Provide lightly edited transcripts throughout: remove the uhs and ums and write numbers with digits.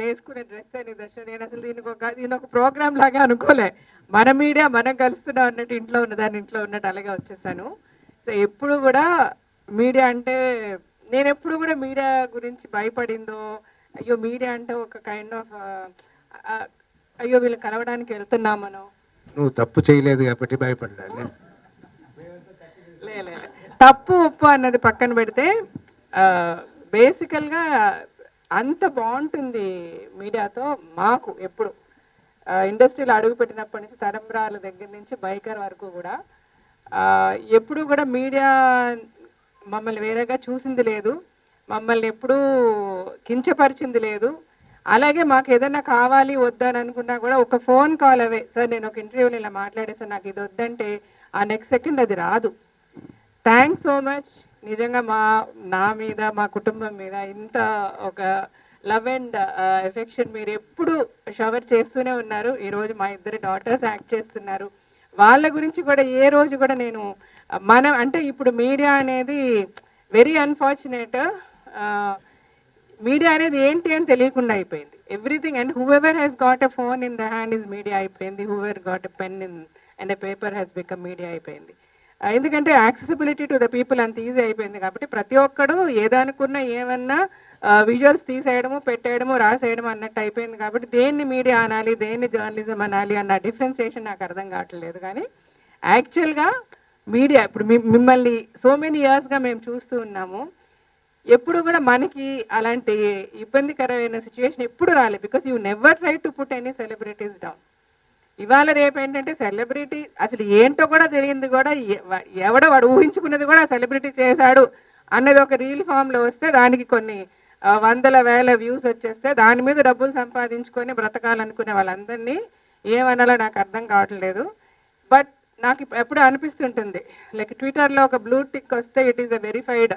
వేసుకునే డ్రెస్ అని దర్శనం నేను అసలు దీని ఒక ప్రోగ్రామ్ లాగా అనుకోలే. మన మీడియా మనం కలుస్తున్నాం అన్నట్టు ఇంట్లో ఉన్నదాన్ని ఇంట్లో ఉన్నట్టు అలాగే వచ్చేసాను. సో ఎప్పుడు కూడా మీడియా అంటే నేను ఎప్పుడు కూడా మీడియా గురించి భయపడిందో, అయ్యో మీడియా అంటే ఒక కైండ్ ఆఫ్ అయ్యో వీళ్ళు కలవడానికి వెళ్తున్నాం మనం. నువ్వు తప్పు చేయలేదు కాబట్టి భయపడ్డా. లే తప్పు ఉప్పు అన్నది పక్కన పెడితే బేసికల్గా అంత బాగుంటుంది మీడియాతో. మాకు ఎప్పుడు ఇండస్ట్రీలో అడుగు పెట్టినప్పటి నుంచి తరంబ్రాల దగ్గర నుంచి బైకర్ వరకు కూడా ఎప్పుడు కూడా మీడియా మమ్మల్ని వేరేగా చూసింది లేదు, మమ్మల్ని ఎప్పుడూ కించపరిచింది లేదు. అలాగే మాకు ఏదైనా కావాలి వద్దని అనుకున్నా కూడా ఒక ఫోన్ కాల్ అవే, సార్ నేను ఒక ఇంటర్వ్యూలో ఇలా మాట్లాడేసాను నాకు ఇది వద్దంటే ఆ నెక్స్ట్ సెకండ్ అది రాదు. Thanks so much. నిజంగా నా మీద మా కుటుంబం మీద ఇంత ఒక లవ్ అండ్ ఎఫెక్షన్ మీరు ఎప్పుడు షవర్ చేస్తూనే ఉన్నారు. ఈరోజు మా ఇద్దరు డాటర్స్ యాక్ట్ చేస్తున్నారు. వాళ్ళ గురించి కూడా ఏ రోజు కూడా నేను మనం అంటే ఇప్పుడు మీడియా అనేది వెరీ అన్ఫార్చునేట్. మీడియా అనేది ఏంటి అని తెలియకుండా అయిపోయింది. Everything and whoever has got a phone in the hand is media అయిపోయింది. Whoever got a pen in and a paper has become media అయిపోయింది. ఎందుకంటే యాక్సెసిబిలిటీ టు ద పీపుల్ అంత ఈజీ అయిపోయింది కాబట్టి ప్రతి ఒక్కడు ఏదనుకున్నా ఏమన్నా విజువల్స్ తీసేయడము పెట్టేయడము రాసేయడం అన్నట్టు అయిపోయింది కాబట్టి దేన్ని మీడియా అనాలి దేన్ని జర్నలిజం అనాలి అన్న డిఫరెన్సియేషన్ నాకు అర్థం కావట్లేదు. కానీ యాక్చువల్గా మీడియా ఇప్పుడు మిమ్మల్ని సో మెనీ ఇయర్స్గా మేము చూస్తూ ఉన్నాము. ఎప్పుడు కూడా మనకి అలాంటి ఇబ్బందికరమైన సిచ్యువేషన్ ఎప్పుడు రాలేదు. Because you never try to put any celebrities down. ఇవాళ రేపు ఏంటంటే సెలబ్రిటీ అసలు ఏంటో కూడా తెలియంది కూడా ఎవడో వాడు ఊహించుకున్నది కూడా సెలబ్రిటీ చేశాడు అన్నది ఒక రీల్ ఫామ్లో వస్తే దానికి కొన్ని వందల వేల వ్యూస్ వచ్చేస్తే దాని మీద డబ్బులు సంపాదించుకొని బ్రతకాలనుకునే వాళ్ళందరినీ ఏమనాలో నాకు అర్థం కావట్లేదు. బట్ నాకు ఎప్పుడు అనిపిస్తుంటుంది లైక్ ట్విట్టర్లో ఒక బ్లూ టిక్ వస్తే it is a verified,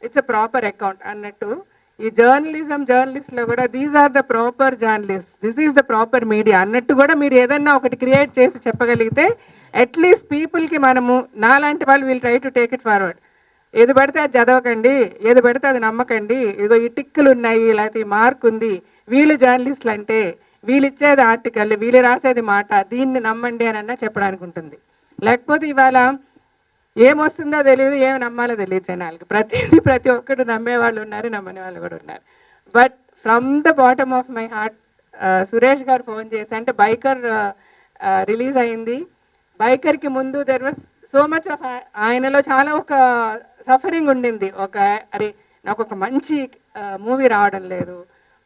it's a proper account అన్నట్టు ఈ జర్నలిస్ట్లో కూడా these are the proper journalist, this is the proper media అన్నట్టు కూడా మీరు ఏదన్నా ఒకటి క్రియేట్ చేసి చెప్పగలిగితే అట్లీస్ట్ పీపుల్కి మనము నాలాంటి వాళ్ళు we'll try to take it forward. ఏది పడితే అది చదవకండి, ఏది పడితే అది నమ్మకండి, ఇదిగో ఈ టిక్కులు ఉన్నాయి లేకపోతే ఈ మార్క్ ఉంది, వీళ్ళు జర్నలిస్టులు అంటే వీళ్ళు ఇచ్చేది ఆర్టికల్ వీళ్ళు రాసేది మాట దీన్ని నమ్మండి అని అన్నా చెప్పడానికి ఉంటుంది. లేకపోతే ఇవాళ ఏమొస్తుందో తెలియదు, ఏమి నమ్మాలో తెలియదు జనాలకి. ప్రతి ఒక్కరు నమ్మేవాళ్ళు ఉన్నారు, నమ్మని వాళ్ళు కూడా ఉన్నారు. But from the bottom of my heart Suresh గారు ఫోన్ చేసి అంటే బైకర్ రిలీజ్ అయింది. బైకర్కి ముందు there was so much of ఆయనలో చాలా ఒక సఫరింగ్ ఉండింది. అరే నాకు ఒక మంచి మూవీ రావడం లేదు,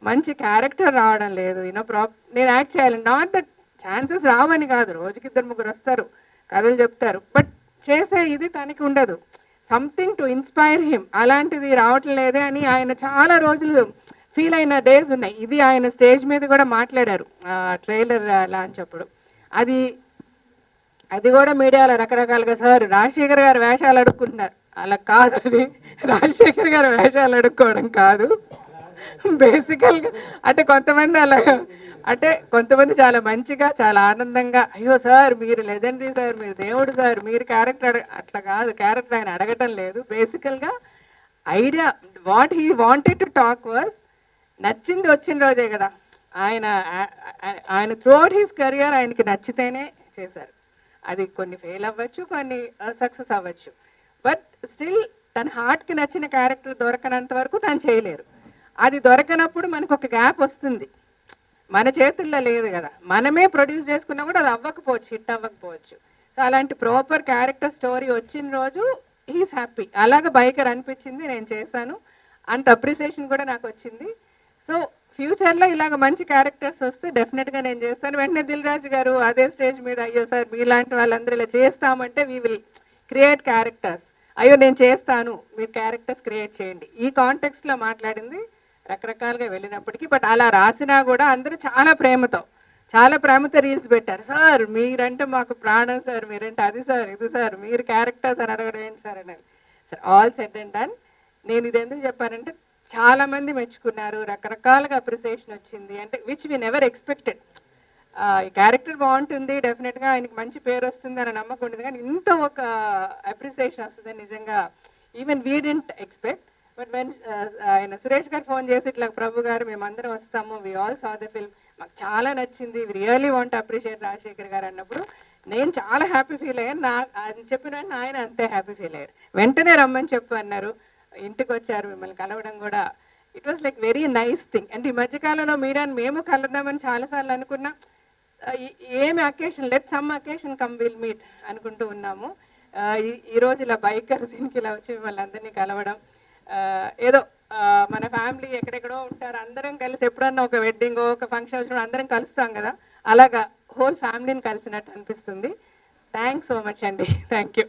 మంచి క్యారెక్టర్ రావడం లేదు, నేను యాక్ట్ చేయాలి. నాట్ దట్ ఛాన్సెస్ రావని కాదు, రోజుకి 2-3 వస్తారు కథలు చెప్తారు, బట్ చేసే ఇది తనకి ఉండదు. సంథింగ్ టు ఇన్స్పైర్ హిమ్ అలాంటిది రావటం లేదే అని ఆయన చాలా రోజులు ఫీల్ అయిన డేస్ ఉన్నాయి. ఇది ఆయన స్టేజ్ మీద కూడా మాట్లాడారు ట్రైలర్ లాంచ్ అప్పుడు. అది కూడా మీడియాలో రకరకాలుగా సార్ రాజశేఖర్ గారు వేషాలు అడుక్కుంటున్నారు. అలా కాదు, అది రాజశేఖర్ గారు వేషాలు అడుక్కోవడం కాదు. బేసికల్గా అంటే కొంతమంది అలాగా అంటే కొంతమంది చాలా మంచిగా చాలా ఆనందంగా అయ్యో సార్ మీరు లెజెండరీ సార్, మీరు దేవుడు సార్, మీరు క్యారెక్టర్ అట్లా కాదు, క్యారెక్టర్ ఆయన అడగటం లేదు. బేసికల్గా idea what he wanted to talk was నచ్చింది వచ్చిన రోజే కదా. ఆయన త్రూఅవుట్ హిస్ కెరియర్ ఆయనకి నచ్చితేనే చేశారు. అది కొన్ని ఫెయిల్ అవ్వచ్చు, కొన్ని సక్సెస్ అవ్వచ్చు, బట్ స్టిల్ తన హార్ట్కి నచ్చిన క్యారెక్టర్ దొరకనంత వరకు తను చేయలేరు. అది దొరకనప్పుడు మనకు ఒక గ్యాప్ వస్తుంది, మన చేతుల్లో లేదు కదా. మనమే ప్రొడ్యూస్ చేసుకున్నా కూడా అది అవ్వకపోవచ్చు, హిట్ అవ్వకపోవచ్చు. సో అలాంటి ప్రాపర్ క్యారెక్టర్ స్టోరీ వచ్చిన రోజు హీస్ హ్యాపీ. అలాగ బైకర్ అనిపించింది, నేను చేశాను, అంత అప్రిసియేషన్ కూడా నాకు వచ్చింది. సో ఫ్యూచర్లో ఇలాగ మంచి క్యారెక్టర్స్ వస్తే డెఫినెట్గా నేను చేస్తాను. వెంటనే దిల్ రాజు గారు అదే స్టేజ్ మీద అయ్యో సార్ మీలాంటి వాళ్ళందరూ ఇలా చేస్తామంటే వీ విల్ క్రియేట్ క్యారెక్టర్స్, అయ్యో నేను చేస్తాను మీరు క్యారెక్టర్స్ క్రియేట్ చేయండి. ఈ కాంటెక్స్ట్లో మాట్లాడింది రకరకాలుగా వెళ్ళినప్పటికీ, బట్ అలా రాసినా కూడా అందరూ చాలా ప్రేమతో రీల్స్ పెట్టారు. సార్ మీరంటే మాకు ప్రాణం సార్, మీరంటే అది సార్ ఇది సార్, మీరు క్యారెక్టర్స్ అని అడగడం ఏంటి సార్ అని. Sir all said and done. నేను ఇది ఎందుకు చెప్పానంటే చాలామంది మెచ్చుకున్నారు, రకరకాలుగా అప్రిసియేషన్ వచ్చింది, అంటే విచ్ వి నెవర్ ఎక్స్పెక్టెడ్. ఈ క్యారెక్టర్ బాగుంటుంది, డెఫినెట్గా ఆయనకి మంచి పేరు వస్తుంది అని నమ్మకం ఉండదు, కానీ ఇంత ఒక అప్రిసియేషన్ వస్తుందని నిజంగా even we didn't expect. But when ఆయన సురేష్ గారు ఫోన్ చేసి ఇట్లా ప్రభు గారు మేమందరం వస్తాము, we all saw the film, మాకు చాలా నచ్చింది, రియల్లీ వాంట్ అప్రిషియేట్ రాజశేఖర్ గారు అన్నప్పుడు నేను చాలా హ్యాపీ ఫీల్ అయ్యాను. అది చెప్పిన వెంటనే ఆయన అంతే హ్యాపీ ఫీల్ అయ్యారు. వెంటనే రమ్మని చెప్పు అన్నారు, ఇంటికి వచ్చారు, మిమ్మల్ని కలవడం కూడా it was like very nice thing. అంటే ఈ మధ్యకాలంలో మీడియాని మేము కలుద్దామని చాలాసార్లు అనుకున్నా, ఏమి occasion let some occasion come will meet అనుకుంటూ ఉన్నాము. ఈరోజు ఇలా బైకర్ దీనికి ఇలా వచ్చి మిమ్మల్ని అందరినీ కలవడం, ఏదో మన ఫ్యామిలీ ఎక్కడెక్కడో ఉంటారు, అందరం కలిసి ఎప్పుడన్నా ఒక వెడ్డింగ్ ఒక ఫంక్షన్ వచ్చినప్పుడు అందరం కలుస్తాం కదా, అలాగా హోల్ ఫ్యామిలీని కలిసినట్టు అనిపిస్తుంది. థ్యాంక్స్ సో మచ్ అండి. Thank you.